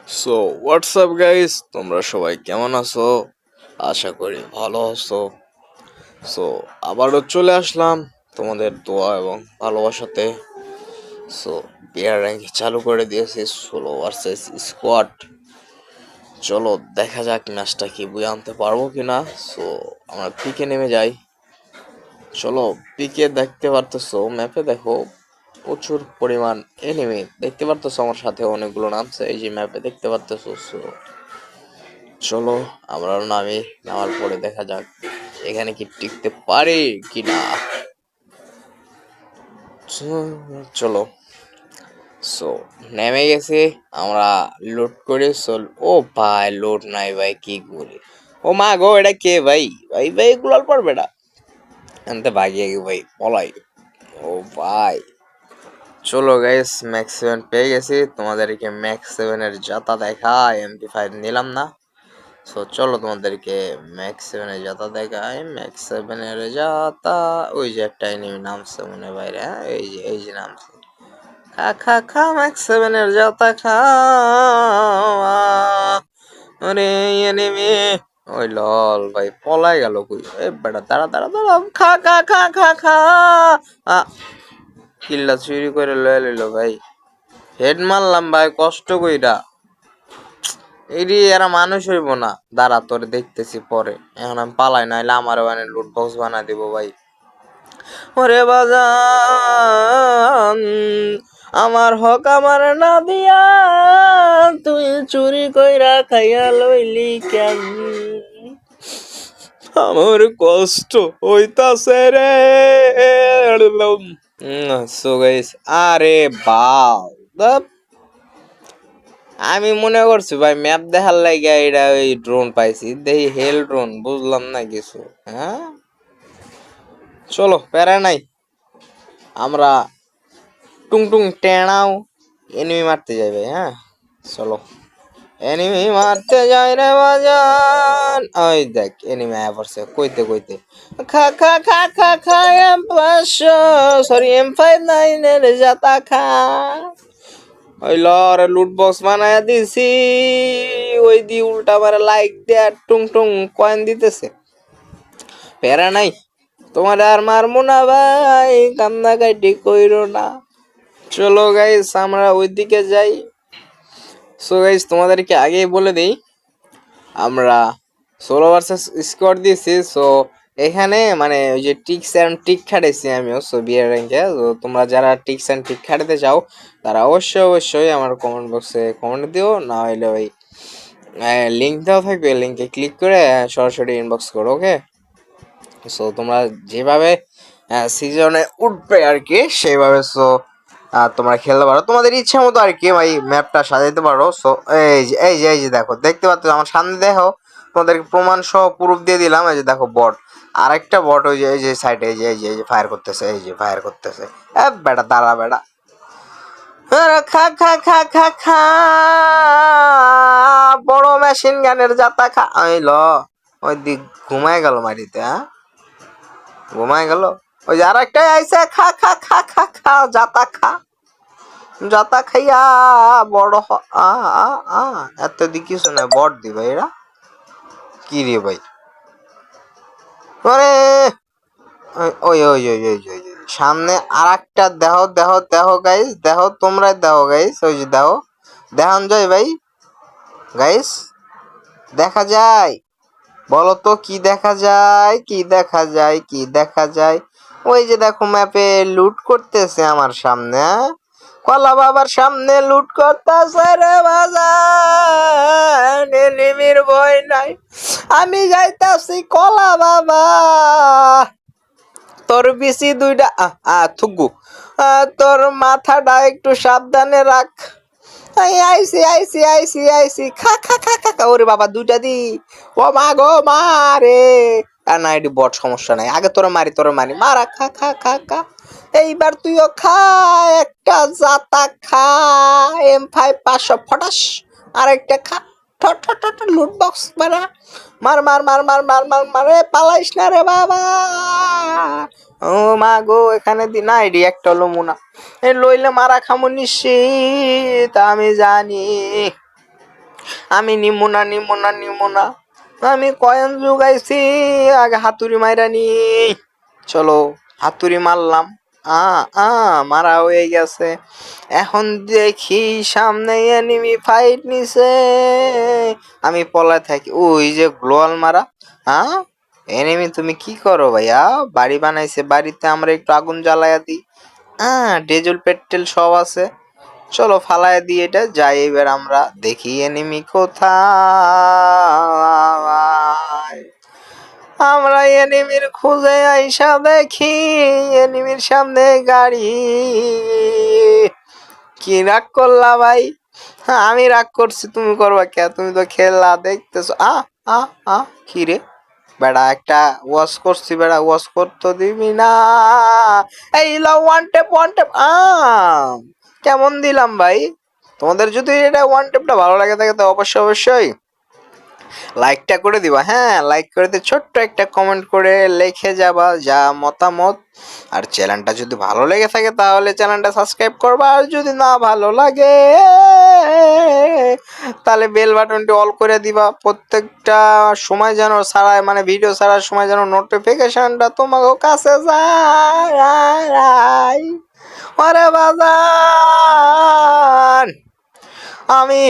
So WhatsApp guys, তোমরা সবাই কেমন আছো? আশা করি ভালো আছো। সো আবারও চলে আসলাম তোমাদের দোয়া এবং ভালোবাসাতে। সো বিয়ার র্যাঙ্ক চালু করে দিয়েছি, সোলো ভার্সেস স্কোয়াড। চলো দেখা যাক ম্যাচটা কি বুঝে আনতে পারবো কিনা। সো আমরা পিকে নেমে যাই। চলো পিকে দেখতে পারতেছো, ম্যাপে দেখো প্রচুর পরিমাণ এনিমি দেখতে পারতেছো। আমার সাথে অনেকগুলো নামছে, এই যে ম্যাপে দেখতে পারতেছো। সো চলো আমরা নামি, নামার পরে দেখা যাক এখানে কি টিকতে পারি কিনা। চলো সো নেমে গেছি আমরা, লোড করে চল। ও ভাই লোড নাই ভাই, কি করি? ও মা গো, এটা কে ভাই? ভাই ভাই গুলাল পড়বে না, আনতে ভাগিয়ে গেছি ভাই, পলাই। ও ভাই চলো গাইস, ম্যাক্স 7 পেয়ে গেছি। তোমাদেরকে ম্যাক্স 7 এর যাতা দেখা, MP5 নিলাম না। সো চলো তোমাদেরকে ম্যাক্স 7 এর যাতা দেখাই। ম্যাক্স 7 এর যাতা, ওই যে একটা এনিমি নামছে মনে বাইরে, হ্যাঁ এই যে নামছে। খা খা খা ম্যাক্স 7 এর যাতা খা। আরে এনিমি, ওই লল ভাই পলাই গেল কই? এ বেটা দাঁড়া দাঁড়া দাঁড়া, খা খা খা খা খা। কিল্লা চুরি করে লয়ে লইল ভাই, হেড মারলাম ভাই কষ্ট কইরা। এরি এরা মানুষ হইব না, দাঁড়া তোর দেখতেছি পরে। এখন আমি পালাই, নাইলে আমার ওখানে লুট বক্স বানা দিব ভাই। ওরে বাজান, আমার হক আমার না দিয়া তুই চুরি কইরা খাইয়া লইলি কেন? আমার কষ্ট হইতাছে রে। সো গাইস, আরে বাপ, আমি মনে করছি ভাই ম্যাপ দেখার লাগে এটা ওই ড্রোন পাইছি, দেখি হেল ড্রোন, বুঝলাম না কিছু। হ্যাঁ চলো প্যারা নাই, আমরা টুং টুং টেনাও এনিমি মারতে যাই ভাই। হ্যাঁ চলো এনিমি মারতে যাই রে বাজান। ওই দেখ এনিমি আয়া পড়ছে কইতে কইতে, খা খা খা খা খা M500, সরি M59 এর জাতা খা। ওই লর লুট বক্স বানায়া দিছি, ওই দি উল্টা মারে লাইক দেয়া টুং টুং কয়েন দিতেছে। প্যারা নাই, তোমার আর মারমু না ভাই, কান্না কাটি কইরো না। চলো গাইস আমরা ওইদিকে যাই। সো গাইস তোমাদেরকে আগেই বলে দেই, আমরা সোলো ভার্সেস স্কোয়াড দিয়েছি। সো এখানে মানে ওই যে টিক্স অ্যান্ড ট্রিক খাটাইছি আমিও। সো বিয়ার র্যাঙ্কে তোমরা যারা টিক্স অ্যান্ড ট্রিক খাটাতে চাও তারা অবশ্যই আমার কমেন্ট বক্সে কমেন্ট দিও, না হইলে ওই লিঙ্ক দেওয়া থাকবে, লিঙ্কে ক্লিক করে সরাসরি ইনবক্স করো। ওকে, সো তোমরা যেভাবে সিজনে উঠবে আর কি সেইভাবে সো তোমরা খেলতে পারো তোমাদের ইচ্ছা মতো আর কি ভাই, ম্যাপটা সাজাইতে পারো। সো এই যে দেখো, দেখতে পাচ্ছ আমার সামনে, দেখো তোমাদেরকে প্রমাণ সহ প্রুফ দিয়ে দিলাম। এই যে দেখো বট, আরেকটা বট ওই যে এই যে সাইডে, এই যে ফায়ার করতেছে, এই যে ফায়ার করতেছে। বেটা দাঁড়া বেটা, খা খা খা খা খা, বড় মেশিন গানের জাতা খা। ল ওই দিক ঘুমায় গেল মাটিতে, হ্যাঁ ঘুমায় গেল। ওই যে আর একটাই আইসে, খা খা খা খা খা জাতা খা, জাতা খাইয়া বড় এত দিকিস না বট দিবে এরা, কি রে ভাই? আরে ওই ওই ওই ওই ওই সামনে আর একটা দেহ দেহ দেহ গাইস, দেহ তোমরা দেহ গাইস, ওই যে দেহ দেখান যায় ভাই। গাইস দেখা যায়, বলো তো কি দেখা যায়, কি দেখা যায়, কি দেখা যায়? ওই যে দেখো ম্যাপে লুট করতেছে আমার সামনে, কলা বাবার সামনে লুট করতেছে রে বাজার, এনিমির ভয় নাই, আমি যাইতাছি কলা বাবা। তোর বিসি দুইটা থুগু, তোর মাথাটা একটু সাবধানে রাখ। আইসি খা খা খা খা খা, ওরে বাবা দুইটা দি, ও মা গো মা রে। আর না এটি বট, সমস্যা নাই, আগে তোরা মারি মারা, খা খা খা খা। এইবার তুইও খা একটা জাতা খা, M5 500 ফটাস, আর একটা খা। লুট বক্স মারা, মার মার মার মার মার মার মারে, পালাইস না রে বাবা। ও মা গো, এখানে দি না এডি একটা হলো মুনা, এ লইলে মারা খামু নিশ্চিত আমি জানি। আমি নিমু না আমি কয়েন জোগাইছি আগে হাতুড়ি মাইরা নি। চলো হাতুড়ি মারলাম, আ আ মারা হয়ে গেছে। এখন দেখি সামনে এনিমি ফাইট নিছে, আমি পলায় থাকি। ওই যে গ্লোয়াল মারা। হ্যাঁ এনিমি তুমি কি করো ভাইয়া? বাড়ি বানাইছে, বাড়িতে আমরা একটু আগুন জ্বালাইয়া দিই। ডেজল পেট্টেল সব আছে। চলো ফালায় দিয়ে এটা যাই, এবার আমরা দেখি এনিমি কোথায়। আমরা এনিমির খুঁজে আইসা দেখি এনিমির সামনে গাড়ি। কি রাগ করলা ভাই? আমি রাগ করছি, তুমি করবা কে? তুমি তো খেলা দেখতেছো। আ আ কি রে বেড়া, একটা ওয়াশ করছি বেড়া, ওয়াশ করতে দিবি না। এই লাও ওয়ান টেপ কেমন দিলাম ভাই? তোমাদের যদি এটা ওয়ান টেপটা ভালো লাগে থাকে তো অবশ্যই লাইকটা করে দিবা। হ্যাঁ লাইক করে দিয়ে ছোট্ট একটা কমেন্ট করে লিখে যাবা যা মতামত। আর চ্যানেলটা যদি ভালো লেগে থাকে তাহলে চ্যানেলটা সাবস্ক্রাইব করবা, আর যদি না ভালো লাগে তাহলে বেল বাটনটি অল করে দিবা। প্রত্যেকটা সময় যেন ছাড়ায়, মানে ভিডিও ছাড়ার সময় যেন নোটিফিকেশনটা তোমাকে কাছে যায়। ওরে বাজান, আমি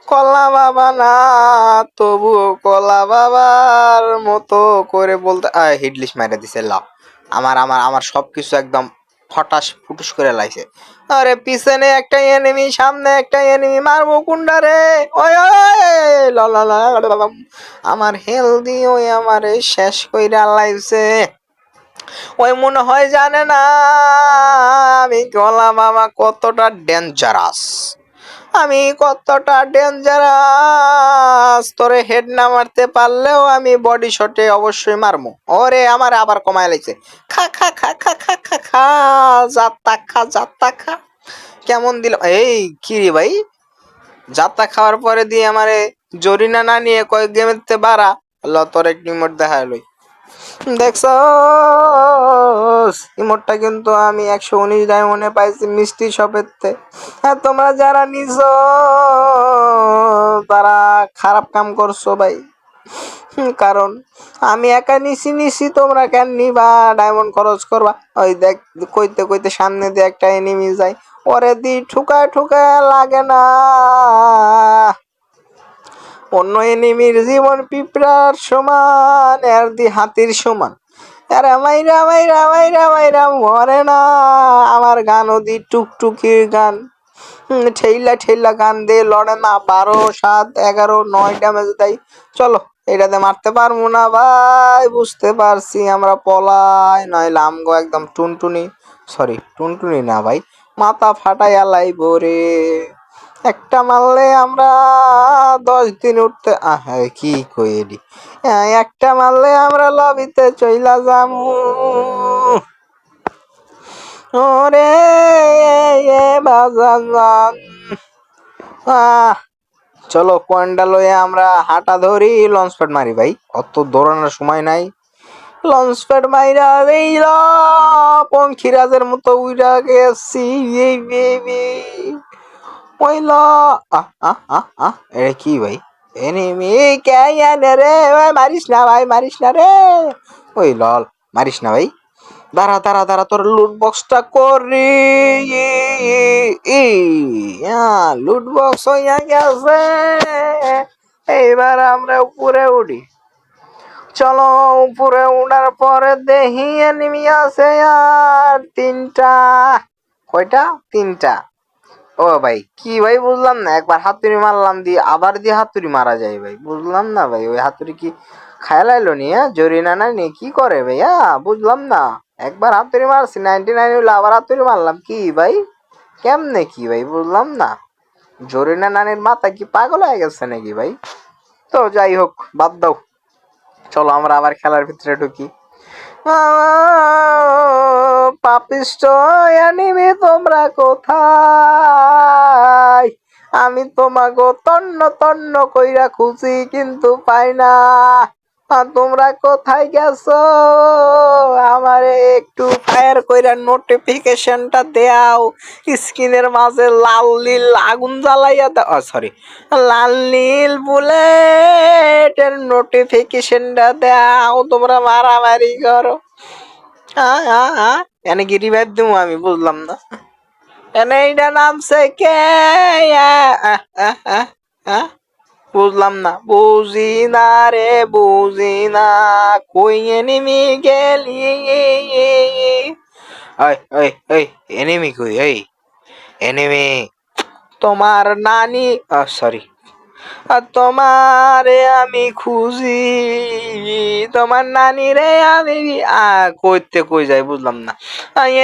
কলা বাবা না, তবুও কলা বাবার মতো করে বলতে হিডলিশ মাইরা দিছে লাভ। আমার আমার আমার সবকিছু একদম ফটাস ফুটুস করে লাইছে। আরে পিছনে একটা এনিমি, সামনে একটা এনিমি, মারবো কুন্ডারে। ওই আমার হেলদি ওই আমারে শেষ কইরা লাইছে। ওই মনে হয় জানে না আমি কলা বাবা কতটা ডেঞ্জারাস, আমি কতটা ডেঞ্জারাস। তোরে হেড না মারতে পারলেও আমি বডি শটে অবশ্যই মারমু। ওরে আমার আবার কমায় লাগছে। খা খা খা খা খা খা খা যাত্তা খা। কেমন দিল এই কি রে ভাই? যাত্তা খাওয়ার পরে দিয়ে আমারে জরিনা না নিয়ে কয়েক গেমের তে বাড়া। আল্লাহ তোর এক নিমট দেখা লই। দেখছো ইমোটটা কিন্তু আমি 119 ডায়মন্ডে পাইছি মিষ্টি শপেরতে। হ্যাঁ তোমরা যারা নিছো তারা খারাপ কাম করছো ভাই। কারণ আমি একা নিছি, তোমরা কেন নিবা? ডায়মন্ড খরচ করবা। ওই দেখ কইতে কইতে সামনে দিয়ে একটা এনিমি যায়, ওরে দি ঠুকায় লাগে না। অন্য এনিমির জীবন পিঁপড়ার সমান, এর দি হাতির সমান। আরে মাইরা মরে না। আমার গান ওদি টুকটুকির গান, ঠেইলা গান দিয়ে লড়ে না। 12, 7, 11, 9 ড্যামেজ দেয়। চলো এটাতে মারতে পারবো না ভাই, বুঝতে পারছি। আমরা পলাই নইলে আমগো একদম টুনটুনি, সরি টুনটুনি না ভাই, মাথা ফাটাইয়া লাইব রে। একটা মারলে আমরা 10 দিন উঠতে কি কইলি। একটা মারলে আমরা লবিতে চইলা যামু। ওরে বাজান, চলো কয়েনটা লয়ে আমরা হাঁটা ধরি, লঞ্চ প্যাড মারি ভাই, অত দৌড়ানোর সময় নাই। লঞ্চ প্যাড মাইরা দিল, পঙ্খিরাজের মতো উইরা গেছি। ওইল এটা কি ভাই? এনিমি কেনে রে ভাই, মারিস না ভাই, মারিস না রে। ওই লল মারিস না ভাই, দাঁড়া তোর লুট বক্সটা করি। লুট বক্স হইয়া গেছে, এইবার আমরা উপরে উঠি। চলো উপরে উঠার পরে দেখি এনিমি আছে আর 3টা। কয়টা? 3টা। ও ভাই কি ভাই বুঝলাম না, একবার হাতুড়ি মারলাম দিয়ে আবার দিয়ে হাতুড়ি মারা যায় ভাই, বুঝলাম না ভাই। ওই হাতুড়ি কি খায় লাইলো নি? জরিনা নাই নি কি করে ভাইয়া? বুঝলাম না। একবার হাতুড়ি মারছি 99 হইলো, আবার হাতুড়ি মারলাম কি ভাই? কেমনে কি ভাই বুঝলাম না। জরিনা নানির মাথা কি পাগল হয়ে গেছে নাকি ভাই? তো যাই হোক বাদ দাও, চলো আমরা আবার খেলার ভিতরে ঢুকি। পাপিষ্ট এনিমি তোমরা কোথায়? আমি তোমাকে তন্ন কইরা খুঁজি কিন্তু পাই না। তোমরা কোথায় গেছো? আমারে একটু ফায়ার কইরা নোটিফিকেশনটা দেও, স্ক্রিনের মাঝে লাল নীল আগুন জ্বালাইয়া দাও, সরি লাল নীল বুলেটের নোটিফিকেশনটা দেও, তোমরা মারামারি করো। এনে কি রিভাইভ দেবো আমি বুঝলাম না। এনে এইটা নামছে কে? বুঝলাম না, বুঝি না রে বুঝি না, কই এনিমি গেলি? এই এনিমি কই? এই এনিমি তোমার নানি, সরি, তোমারে আমি খুঁজি, তোমার নানি রে আমি কইতে কই যাই বুঝলাম না।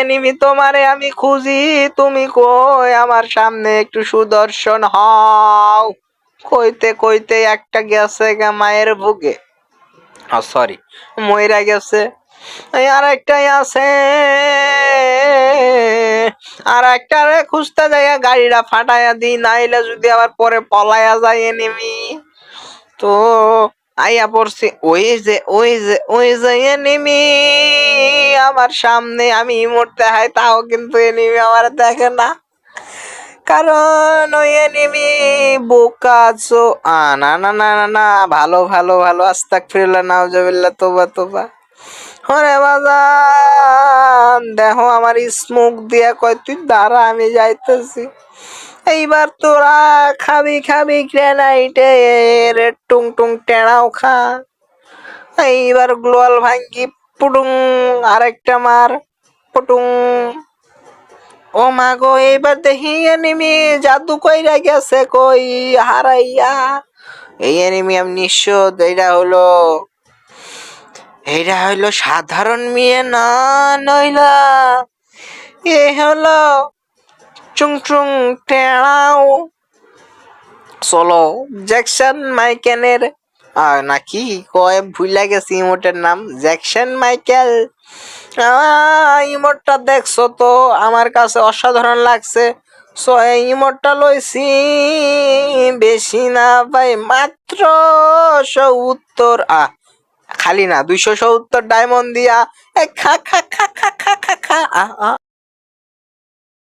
এনিমি তোমারে আমি খুঁজি, তুমি কই আমার সামনে একটু সুদর্শন হও। কইতে কইতে একটা গেছে গা মায়ের বুকে, সরি মইরা গেছে। আর একটাই আছে, আর একটা রে খুঁজতে যাইয়া গাড়িটা ফাটাইয়া দিই, নাইলে যদি আবার পরে পলাইয়া যায় এনিমি। তো আইয়া পড়ছি ওই যে এনিমি আমার সামনে, আমি মরতে হয় তাও কিন্তু এনিমি আমার দেখে না, কারণ ওই এনিমি বোকাচো। না না না না না, ভালো ভালো ভালো, আস্তাগফিরুল্লাহ, নাউজুবিল্লাহ, তোবা তোবা। ওরে বাজান দেখো আমার স্মোক দিয়া কয় তুই দাঁড়া আমি যাইতেছি। এইবার তোরা খাবি খাবি গ্রেনাইটের টুং টুং টেড়াও খা। এইবার গ্লোয়াল ভাঙ্গি পুটুং, আরেকটা মার পুটুং। ও মা গো, এইবার দেখি এনিমি জাদু কইরা গেছে কই হারাইয়া। এই এনিমি আমি নিশ্চিত এইটা হইলো সাধারণ মেয়ে না, নইলা এ হলো চুং চুং টেড়াও। চলো জ্যাকসন মাইকেলের নাকি কয় ভুলে গেছি ইমোটের নাম, জ্যাকসন মাইকেল। ইমোটটা দেখছো তো আমার কাছে অসাধারণ লাগছে, সো এই ইমোটটা লইছি বেশি না ভাই, মাত্র 70, খালি না 270 ডায়মন্ড দিয়া খা খা খা খা খা খা খা।